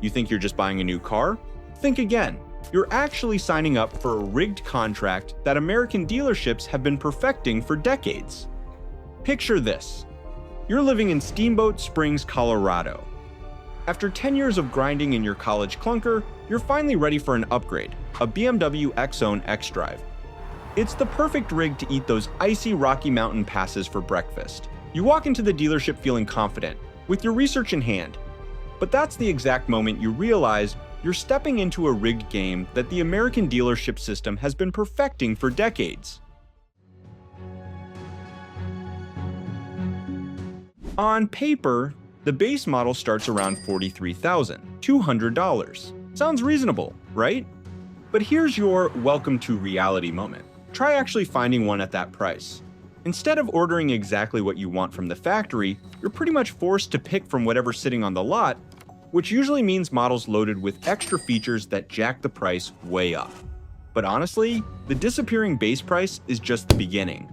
You think you're just buying a new car? Think again. You're actually signing up for a rigged contract that American dealerships have been perfecting for decades. Picture this. You're living in Steamboat Springs, Colorado. After 10 years of grinding in your college clunker, you're finally ready for an upgrade, a BMW X1 xDrive. It's the perfect rig to eat those icy Rocky Mountain passes for breakfast. You walk into the dealership feeling confident, with your research in hand. But that's the exact moment you realize you're stepping into a rigged game that the American dealership system has been perfecting for decades. On paper, the base model starts around $43,200. Sounds reasonable, right? But here's your welcome to reality moment. Try actually finding one at that price. Instead of ordering exactly what you want from the factory, you're pretty much forced to pick from whatever's sitting on the lot, which usually means models loaded with extra features that jack the price way up. But honestly, the disappearing base price is just the beginning.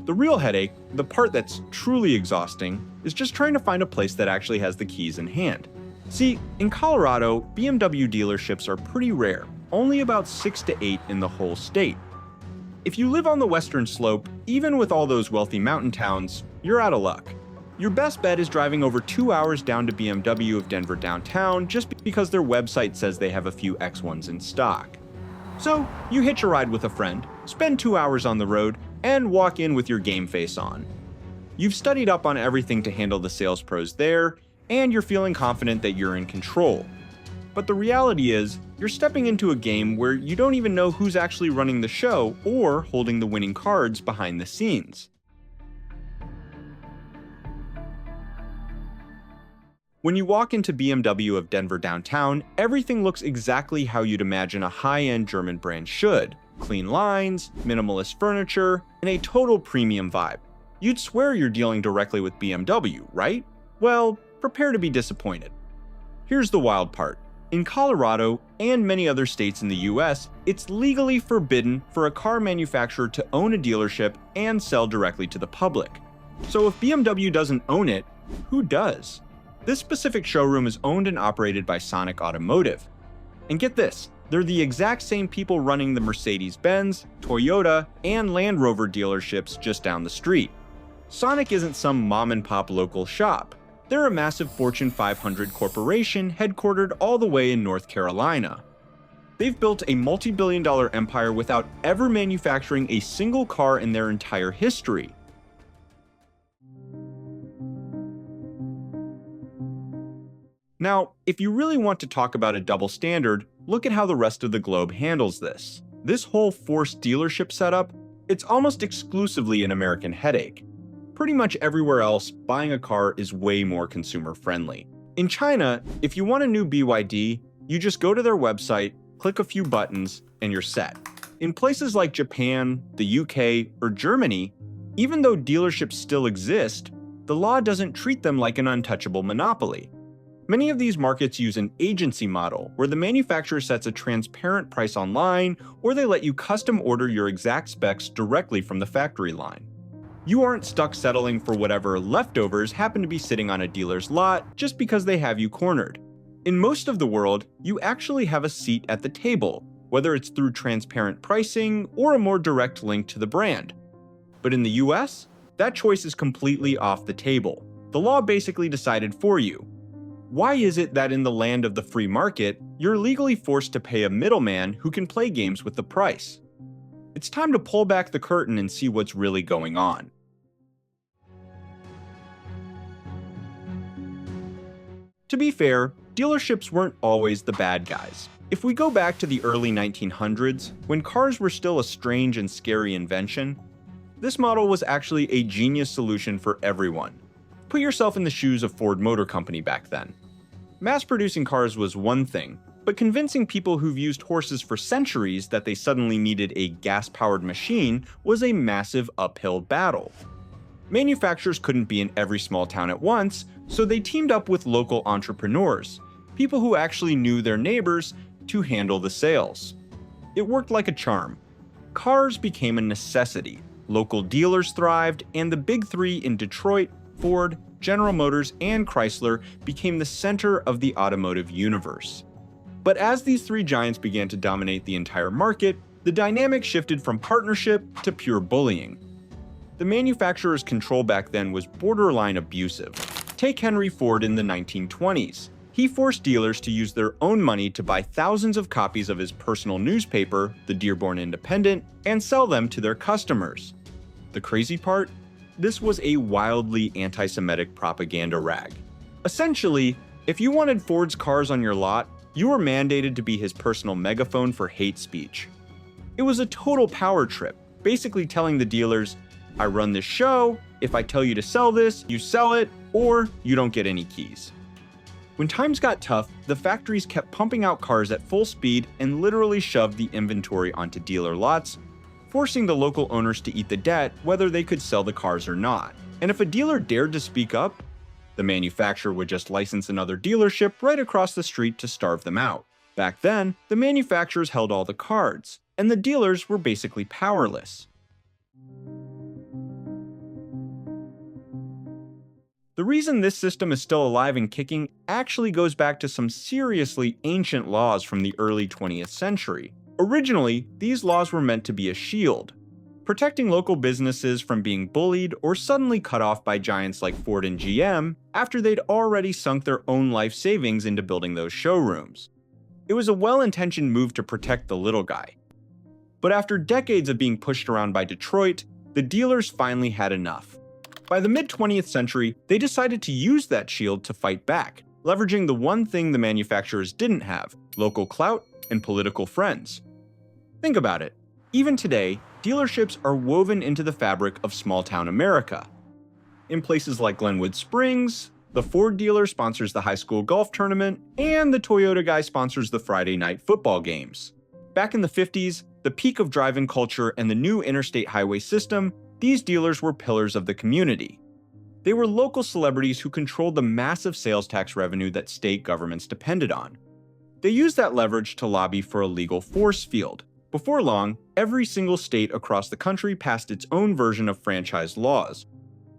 The real headache, the part that's truly exhausting, is just trying to find a place that actually has the keys in hand. See, in Colorado, BMW dealerships are pretty rare, only about 6 to 8 in the whole state. If you live on the western slope, even with all those wealthy mountain towns, you're out of luck. Your best bet is driving over 2 hours down to BMW of Denver downtown just because their website says they have a few X1s in stock. So, you hitch a ride with a friend, spend 2 hours on the road, and walk in with your game face on. You've studied up on everything to handle the sales pros there, and you're feeling confident that you're in control. But the reality is, you're stepping into a game where you don't even know who's actually running the show or holding the winning cards behind the scenes. When you walk into BMW of Denver downtown, everything looks exactly how you'd imagine a high-end German brand should. Clean lines, minimalist furniture, and a total premium vibe. You'd swear you're dealing directly with BMW, right? Well, prepare to be disappointed. Here's the wild part. In Colorado and many other states in the US, it's legally forbidden for a car manufacturer to own a dealership and sell directly to the public. So if BMW doesn't own it, who does? This specific showroom is owned and operated by Sonic Automotive. And get this, they're the exact same people running the Mercedes-Benz, Toyota, and Land Rover dealerships just down the street. Sonic isn't some mom-and-pop local shop. They're a massive Fortune 500 corporation headquartered all the way in North Carolina. They've built a multi-billion-dollar empire without ever manufacturing a single car in their entire history. Now, if you really want to talk about a double standard, look at how the rest of the globe handles this. This whole forced dealership setup, it's almost exclusively an American headache. Pretty much everywhere else, buying a car is way more consumer-friendly. In China, if you want a new BYD, you just go to their website, click a few buttons, and you're set. In places like Japan, the UK, or Germany, even though dealerships still exist, the law doesn't treat them like an untouchable monopoly. Many of these markets use an agency model, where the manufacturer sets a transparent price online, or they let you custom order your exact specs directly from the factory line. You aren't stuck settling for whatever leftovers happen to be sitting on a dealer's lot just because they have you cornered. In most of the world, you actually have a seat at the table, whether it's through transparent pricing or a more direct link to the brand. But in the US, that choice is completely off the table. The law basically decided for you. Why is it that in the land of the free market, you're legally forced to pay a middleman who can play games with the price? It's time to pull back the curtain and see what's really going on. To be fair, dealerships weren't always the bad guys. If we go back to the early 1900s, when cars were still a strange and scary invention, this model was actually a genius solution for everyone. Put yourself in the shoes of Ford Motor Company back then. Mass-producing cars was one thing, but convincing people who've used horses for centuries that they suddenly needed a gas-powered machine was a massive uphill battle. Manufacturers couldn't be in every small town at once, so they teamed up with local entrepreneurs, people who actually knew their neighbors, to handle the sales. It worked like a charm. Cars became a necessity, local dealers thrived, and the big three in Detroit, Ford, General Motors, and Chrysler became the center of the automotive universe. But as these three giants began to dominate the entire market, the dynamic shifted from partnership to pure bullying. The manufacturer's control back then was borderline abusive. Take Henry Ford in the 1920s. He forced dealers to use their own money to buy thousands of copies of his personal newspaper, the Dearborn Independent, and sell them to their customers. The crazy part? This was a wildly anti-Semitic propaganda rag. Essentially, if you wanted Ford's cars on your lot, you were mandated to be his personal megaphone for hate speech. It was a total power trip, basically telling the dealers, I run this show, if I tell you to sell this, you sell it, or you don't get any keys. When times got tough, the factories kept pumping out cars at full speed and literally shoved the inventory onto dealer lots, forcing the local owners to eat the debt whether they could sell the cars or not. And if a dealer dared to speak up, the manufacturer would just license another dealership right across the street to starve them out. Back then, the manufacturers held all the cards, and the dealers were basically powerless. The reason this system is still alive and kicking actually goes back to some seriously ancient laws from the early 20th century. Originally, these laws were meant to be a shield, protecting local businesses from being bullied or suddenly cut off by giants like Ford and GM after they'd already sunk their own life savings into building those showrooms. It was a well-intentioned move to protect the little guy. But after decades of being pushed around by Detroit, the dealers finally had enough. By the mid-20th century, they decided to use that shield to fight back, leveraging the one thing the manufacturers didn't have: local clout and political friends. Think about it. Even today, dealerships are woven into the fabric of small-town America. In places like Glenwood Springs, the Ford dealer sponsors the high school golf tournament, and the Toyota guy sponsors the Friday night football games. Back in the 50s, the peak of drive-in culture and the new interstate highway system, these dealers were pillars of the community. They were local celebrities who controlled the massive sales tax revenue that state governments depended on. They used that leverage to lobby for a legal force field. Before long, every single state across the country passed its own version of franchise laws.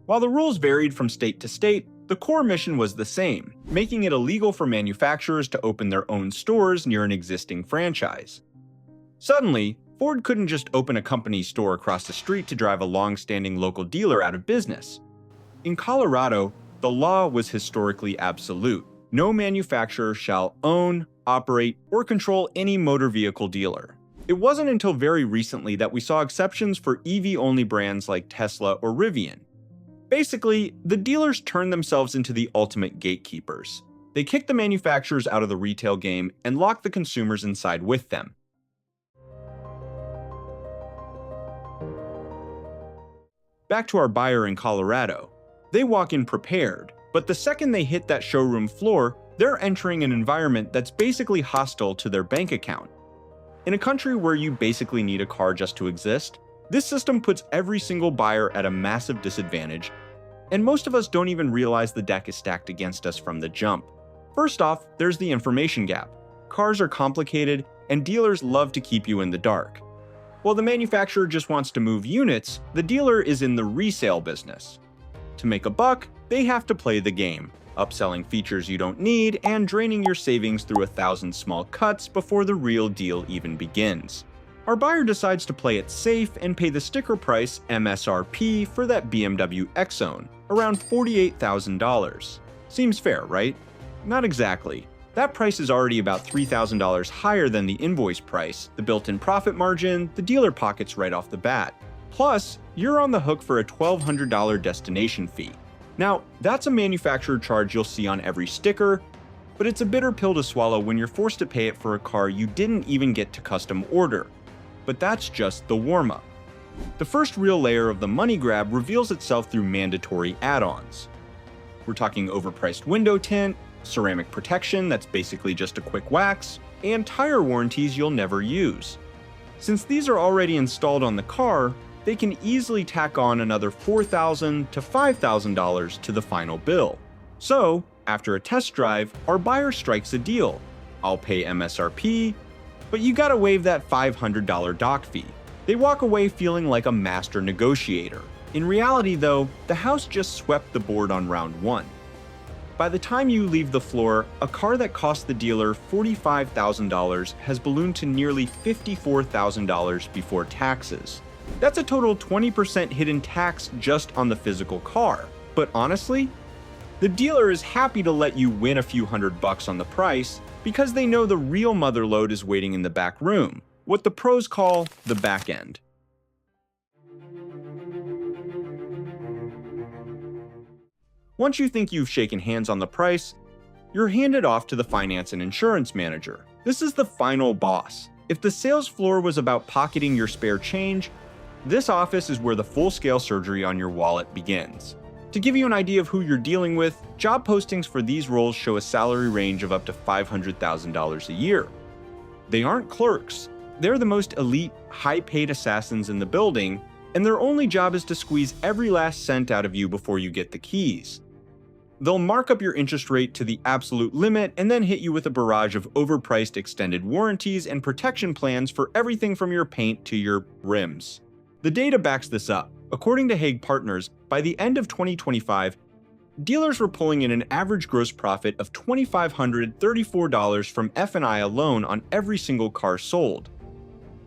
While the rules varied from state to state, the core mission was the same, making it illegal for manufacturers to open their own stores near an existing franchise. Suddenly, Ford couldn't just open a company store across the street to drive a long-standing local dealer out of business. In Colorado, the law was historically absolute. No manufacturer shall own, operate, or control any motor vehicle dealer. It wasn't until very recently that we saw exceptions for EV-only brands like Tesla or Rivian. Basically, the dealers turned themselves into the ultimate gatekeepers. They kicked the manufacturers out of the retail game and locked the consumers inside with them. Back to our buyer in Colorado. They walk in prepared, but the second they hit that showroom floor, they're entering an environment that's basically hostile to their bank account. In a country where you basically need a car just to exist, this system puts every single buyer at a massive disadvantage, and most of us don't even realize the deck is stacked against us from the jump. First off, there's the information gap. Cars are complicated, and dealers love to keep you in the dark. While the manufacturer just wants to move units, the dealer is in the resale business. To make a buck, they have to play the game, upselling features you don't need and draining your savings through 1,000 small cuts before the real deal even begins. Our buyer decides to play it safe and pay the sticker price MSRP for that BMW X1, around $48,000. Seems fair, right? Not exactly. That price is already about $3,000 higher than the invoice price, the built-in profit margin, the dealer pockets right off the bat. Plus, you're on the hook for a $1,200 destination fee. Now, that's a manufacturer charge you'll see on every sticker, but it's a bitter pill to swallow when you're forced to pay it for a car you didn't even get to custom order. But that's just the warm-up. The first real layer of the money grab reveals itself through mandatory add-ons. We're talking overpriced window tint, ceramic protection that's basically just a quick wax, and tire warranties you'll never use. Since these are already installed on the car, they can easily tack on another $4,000 to $5,000 to the final bill. So, after a test drive, our buyer strikes a deal. I'll pay MSRP, but you gotta waive that $500 dock fee. They walk away feeling like a master negotiator. In reality, though, the house just swept the board on round 1. By the time you leave the floor, a car that cost the dealer $45,000 has ballooned to nearly $54,000 before taxes. That's a total 20% hidden tax just on the physical car. But honestly, the dealer is happy to let you win a few $100 on the price because they know the real mother lode is waiting in the back room, what the pros call the back end. Once you think you've shaken hands on the price, you're handed off to the finance and insurance manager. This is the final boss. If the sales floor was about pocketing your spare change, this office is where the full-scale surgery on your wallet begins. To give you an idea of who you're dealing with, job postings for these roles show a salary range of up to $500,000 a year. They aren't clerks. They're the most elite, high-paid assassins in the building, and their only job is to squeeze every last cent out of you before you get the keys. They'll mark up your interest rate to the absolute limit and then hit you with a barrage of overpriced extended warranties and protection plans for everything from your paint to your rims. The data backs this up. According to Hague Partners, by the end of 2025, dealers were pulling in an average gross profit of $2,534 from F&I alone on every single car sold.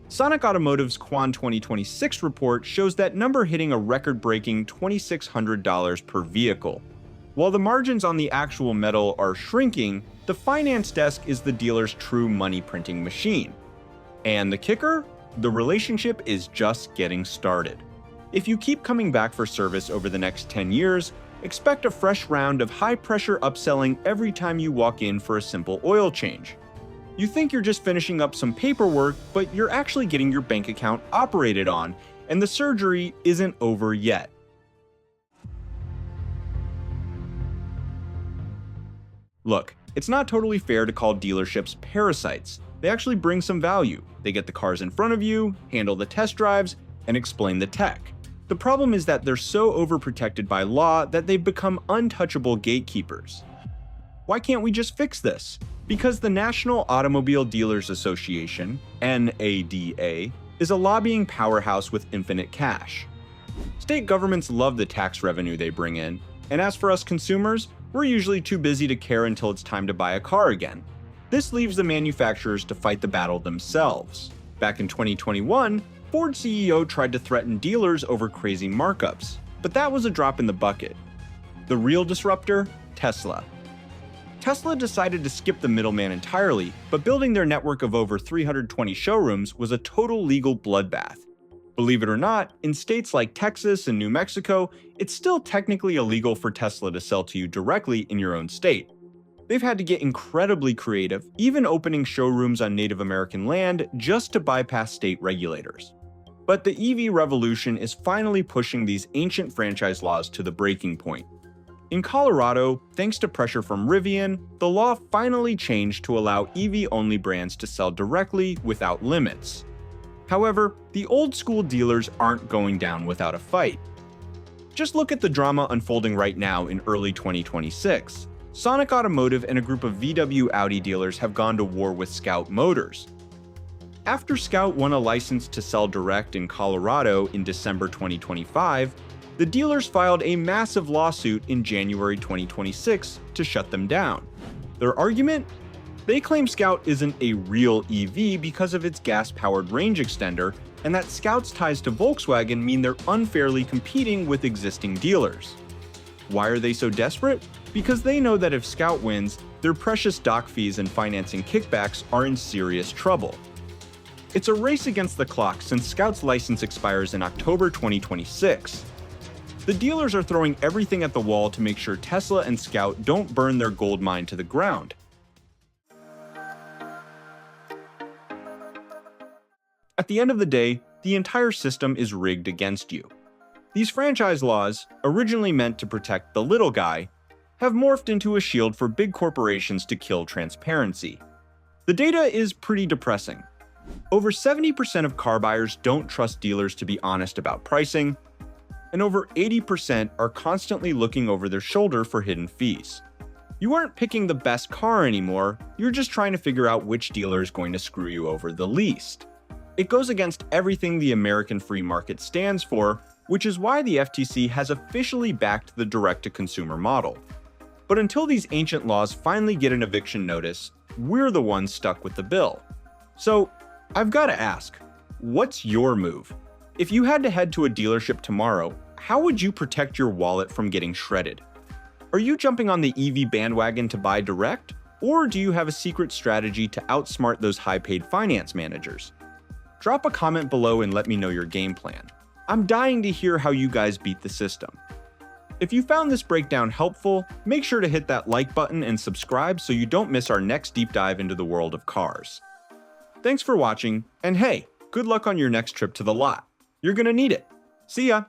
Sonic Automotive's Quan 2026 report shows that number hitting a record-breaking $2,600 per vehicle. While the margins on the actual metal are shrinking, the finance desk is the dealer's true money-printing machine. And the kicker? The relationship is just getting started. If you keep coming back for service over the next 10 years, expect a fresh round of high-pressure upselling every time you walk in for a simple oil change. You think you're just finishing up some paperwork, but you're actually getting your bank account operated on, and the surgery isn't over yet. Look, it's not totally fair to call dealerships parasites. They actually bring some value. They get the cars in front of you, handle the test drives, and explain the tech. The problem is that they're so overprotected by law that they've become untouchable gatekeepers. Why can't we just fix this? Because the National Automobile Dealers Association, NADA, is a lobbying powerhouse with infinite cash. State governments love the tax revenue they bring in, and as for us consumers, we're usually too busy to care until it's time to buy a car again. This leaves the manufacturers to fight the battle themselves. Back in 2021, Ford CEO tried to threaten dealers over crazy markups, but that was a drop in the bucket. The real disruptor? Tesla. Tesla decided to skip the middleman entirely, but building their network of over 320 showrooms was a total legal bloodbath. Believe it or not, in states like Texas and New Mexico, it's still technically illegal for Tesla to sell to you directly in your own state. They've had to get incredibly creative, even opening showrooms on Native American land just to bypass state regulators. But the EV revolution is finally pushing these ancient franchise laws to the breaking point. In Colorado, thanks to pressure from Rivian, the law finally changed to allow EV-only brands to sell directly without limits. However, the old-school dealers aren't going down without a fight. Just look at the drama unfolding right now in early 2026. Sonic Automotive and a group of VW Audi dealers have gone to war with Scout Motors. After Scout won a license to sell direct in Colorado in December 2025, the dealers filed a massive lawsuit in January 2026 to shut them down. Their argument? They claim Scout isn't a real EV because of its gas-powered range extender, and that Scout's ties to Volkswagen mean they're unfairly competing with existing dealers. Why are they so desperate? Because they know that if Scout wins, their precious dock fees and financing kickbacks are in serious trouble. It's a race against the clock since Scout's license expires in October 2026. The dealers are throwing everything at the wall to make sure Tesla and Scout don't burn their gold mine to the ground. At the end of the day, the entire system is rigged against you. These franchise laws, originally meant to protect the little guy, have morphed into a shield for big corporations to kill transparency. The data is pretty depressing. Over 70% of car buyers don't trust dealers to be honest about pricing, and over 80% are constantly looking over their shoulder for hidden fees. You aren't picking the best car anymore, you're just trying to figure out which dealer is going to screw you over the least. It goes against everything the American free market stands for, which is why the FTC has officially backed the direct-to-consumer model. But until these ancient laws finally get an eviction notice, we're the ones stuck with the bill. So, I've got to ask, what's your move? If you had to head to a dealership tomorrow, how would you protect your wallet from getting shredded? Are you jumping on the EV bandwagon to buy direct? Or do you have a secret strategy to outsmart those high-paid finance managers? Drop a comment below and let me know your game plan. I'm dying to hear how you guys beat the system. If you found this breakdown helpful, make sure to hit that like button and subscribe so you don't miss our next deep dive into the world of cars. Thanks for watching, and hey, good luck on your next trip to the lot. You're gonna need it. See ya!